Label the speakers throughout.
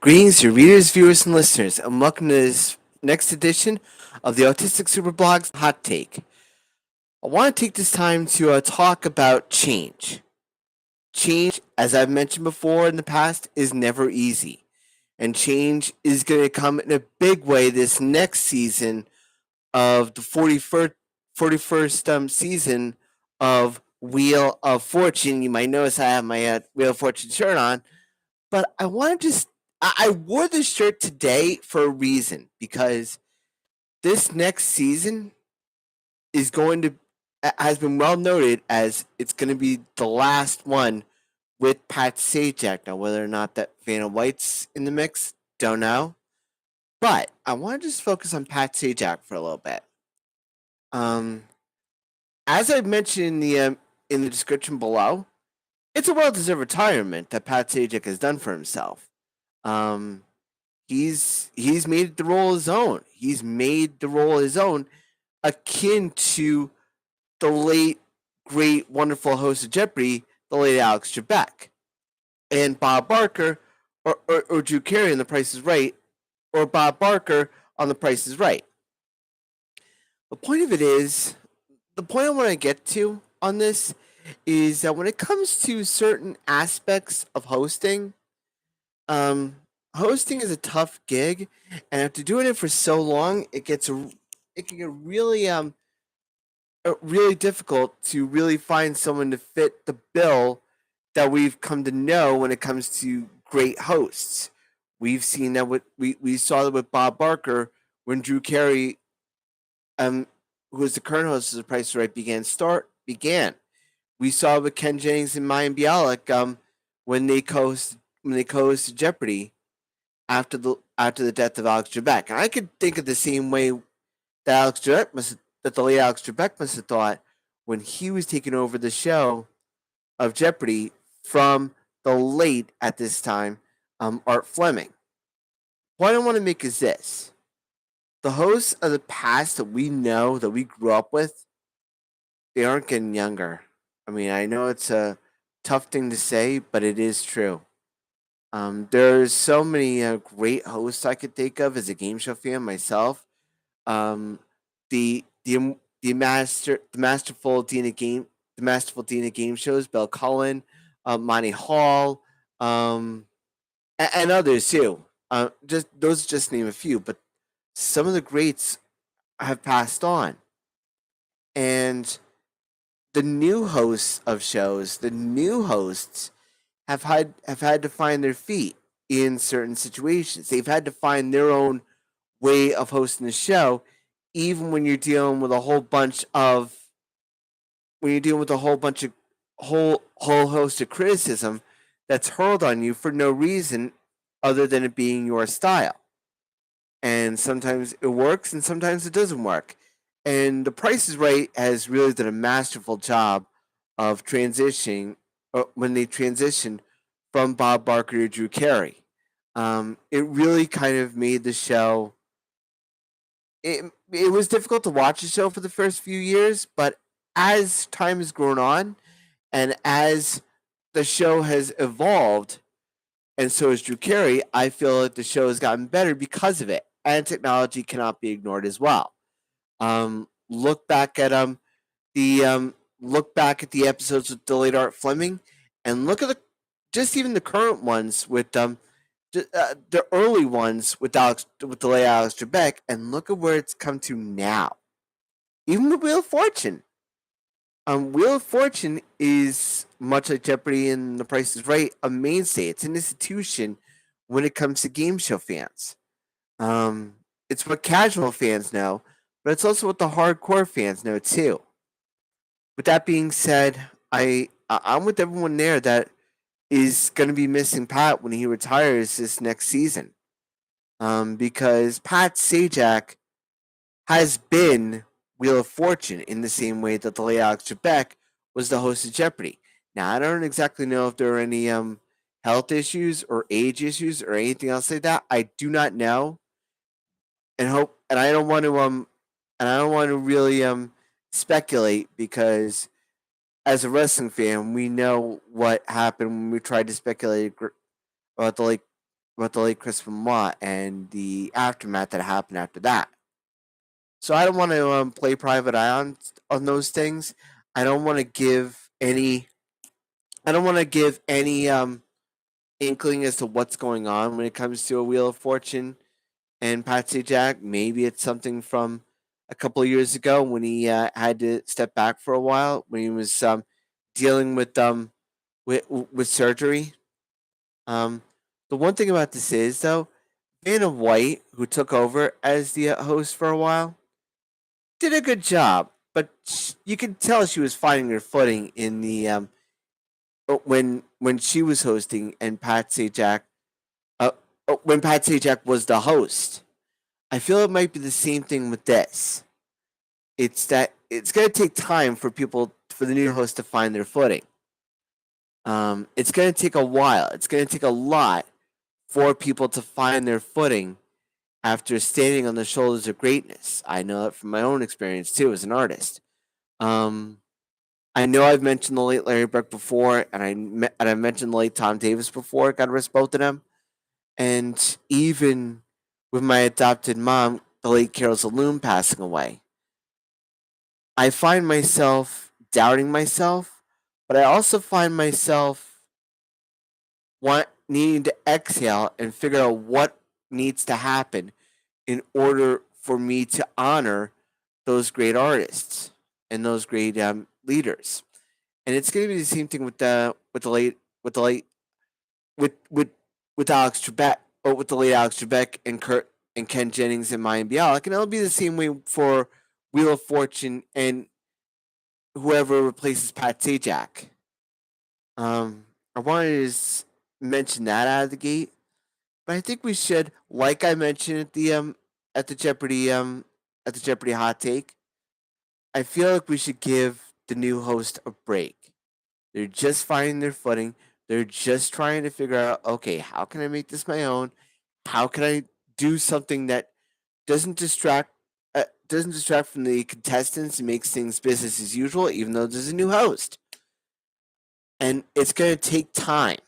Speaker 1: Greetings, your readers, viewers, and listeners, and welcome to this next edition of the Autistic SuperBlog's Hot Take. I want to take this time to talk about change. Change, as I've mentioned before in the past, is never easy. And change is going to come in a big way this next season of the 41st season of Wheel of Fortune. You might notice I have my Wheel of Fortune shirt on, but I want to just I wore this shirt today for a reason because this next season is going to has been well noted as it's going to be the last one with Pat Sajack. Now, whether or not that Vanna White's in the mix, don't know. But I want to just focus on Pat Sajack for a little bit. As I mentioned in the description below, it's a well-deserved retirement that Pat Sajack has done for himself. He's made the role his own. He's made the role his own, akin to the late, great, wonderful host of Jeopardy, the late Alex Trebek, and Bob Barker, or Drew Carey on The Price is Right, or Bob Barker on The Price is Right. The point of it is, the point I want to get to on this is that when it comes to certain aspects of hosting, hosting is a tough gig, and after doing it for so long, it can get really difficult to really find someone to fit the bill that we've come to know when it comes to great hosts. We've seen that we saw that with Bob Barker when Drew Carey, who was the current host of The Price is Right, began. We saw it with Ken Jennings and Mayim Bialik when they co-hosted Jeopardy after the death of Alex Trebek. And I could think of the same way that the late Alex Trebek must have thought when he was taking over the show of Jeopardy from the late, at this time, Art Fleming. What I want to make is this. The hosts of the past that we know, that we grew up with, they aren't getting younger. I mean, I know it's a tough thing to say, but it is true. There's so many great hosts I could think of as a game show fan myself. The masterful Dean of game shows, Bill Cullen, Monty Hall, and others too. Just those just name a few, but some of the greats have passed on, and the new hosts of shows, the new hosts have had to find their feet in certain situations. They've had to find their own way of hosting the show, even when you're dealing with a whole bunch of whole host of criticism that's hurled on you for no reason other than it being your style. And sometimes it works and sometimes it doesn't work. And The Price is Right has really done a masterful job of transitioning when they transitioned from Bob Barker to Drew Carey. It really kind of made the show. It was difficult to watch the show for the first few years, but as time has grown on, and as the show has evolved, and so has Drew Carey, I feel like the show has gotten better because of it. And technology cannot be ignored as well. Look back at the episodes with the late Art Fleming, and look at even the current ones with the early ones with the late Alex Trebek, and look at where it's come to now. Even the Wheel of Fortune. Wheel of Fortune is, much like Jeopardy and The Price is Right, a mainstay. It's an institution when it comes to game show fans. It's what casual fans know, but it's also what the hardcore fans know too. With that being said, I'm with everyone there that is going to be missing Pat when he retires this next season, because Pat Sajack has been Wheel of Fortune in the same way that the late Alex Trebek was the host of Jeopardy. Now, I don't exactly know if there are any health issues or age issues or anything else like that. I do not know, and I don't want to really speculate, because as a wrestling fan, we know what happened when we tried to speculate about about the late Chris Benoit and the aftermath that happened after that. So I don't want to play private eye on those things. I don't want to give any. I don't want to give any inkling as to what's going on when it comes to a Wheel of Fortune and Pat Sajack. Maybe it's something from a couple of years ago when he had to step back for a while when he was dealing with surgery. Um, the one thing about this is though, Vanna White, who took over as the host for a while, did a good job, but you could tell she was finding her footing in the when she was hosting and Pat Sajak when Pat Sajak was the host. I feel it might be the same thing with this. It's that it's going to take time for the new host to find their footing. It's going to take a while. It's going to take a lot for people to find their footing after standing on the shoulders of greatness. I know that from my own experience too as an artist. I know I've mentioned the late Larry Burke before, and I mentioned the late Tom Davis before. God rest both of them. And even with my adopted mom, the late Carol Saloon, passing away, I find myself doubting myself, but I also find myself needing to exhale and figure out what needs to happen in order for me to honor those great artists and those great leaders. And it's going to be the same thing with the late with Alex Trebek, or with the late Alex Trebek and Kurt and Ken Jennings and Mayim Bialik, and it'll be the same way for Wheel of Fortune and whoever replaces Pat Sajak. I wanted to mention that out of the gate, but I think we should, like I mentioned at the Jeopardy hot take, I feel like we should give the new host a break. They're just finding their footing. They're just trying to figure out, okay, how can I make this my own? How can I do something that doesn't distract from the contestants and makes things business as usual, even though there's a new host. And it's going to take time.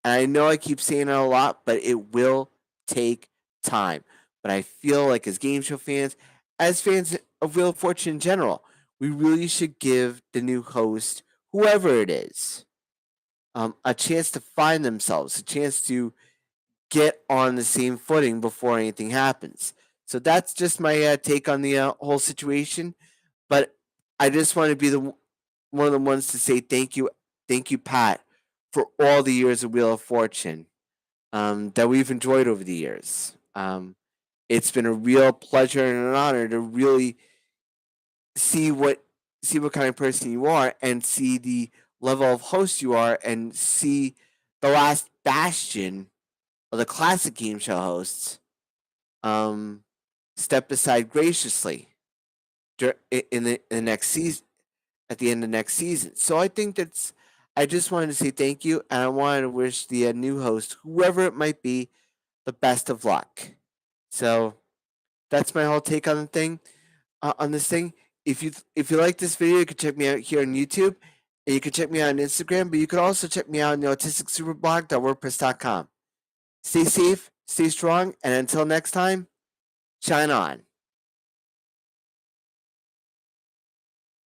Speaker 1: And I know I keep saying it a lot, but it will take time. But I feel like as game show fans, as fans of Wheel of Fortune in general, we really should give the new host, whoever it is, a chance to find themselves, a chance to get on the same footing before anything happens. So that's just my take on the whole situation. But I just want to be one of the ones to say thank you, Pat, for all the years of Wheel of Fortune that we've enjoyed over the years. It's been a real pleasure and an honor to really see what kind of person you are and see the level of host you are and see the last bastion of the classic game show hosts step aside graciously in the next season, at the end of next season. So I think I just wanted to say thank you, and I wanted to wish the new host, whoever it might be, the best of luck. So that's my whole take on the thing, on this thing. If you like this video, you can check me out here on YouTube, and you can check me out on Instagram, but you can also check me out on the AutisticSuperBlog.wordpress.com. Stay safe, stay strong, and until next time, shine on.